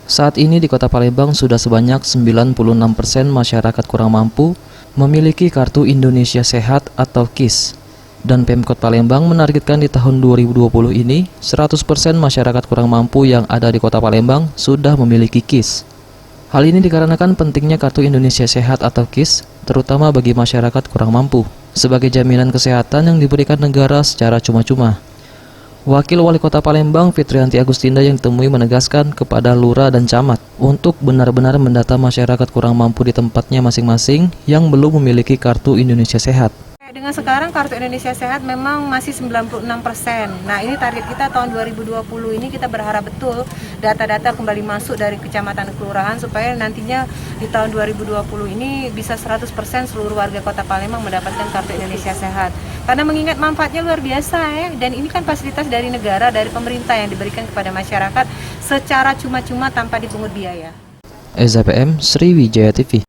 Saat ini di Kota Palembang sudah sebanyak 96% masyarakat kurang mampu memiliki Kartu Indonesia Sehat atau KIS. Dan Pemkot Palembang menargetkan di tahun 2020 ini 100% masyarakat kurang mampu yang ada di Kota Palembang sudah memiliki KIS. Hal ini dikarenakan pentingnya Kartu Indonesia Sehat atau KIS, terutama bagi masyarakat kurang mampu, sebagai jaminan kesehatan yang diberikan negara secara cuma-cuma. Wakil Wali Kota Palembang, Fitrianti Agustinda, yang ditemui menegaskan kepada lurah dan camat untuk benar-benar mendata masyarakat kurang mampu di tempatnya masing-masing yang belum memiliki Kartu Indonesia Sehat. Dengan sekarang Kartu Indonesia Sehat memang masih 96%. Nah, ini target kita tahun 2020 ini kita berharap betul data-data kembali masuk dari kecamatan kelurahan supaya nantinya di tahun 2020 ini bisa 100% seluruh warga Kota Palembang mendapatkan Kartu Indonesia Sehat. Karena mengingat manfaatnya luar biasa ya, dan ini kan fasilitas dari negara, dari pemerintah yang diberikan kepada masyarakat secara cuma-cuma tanpa dipungut biaya. SZPM Sriwijaya TV.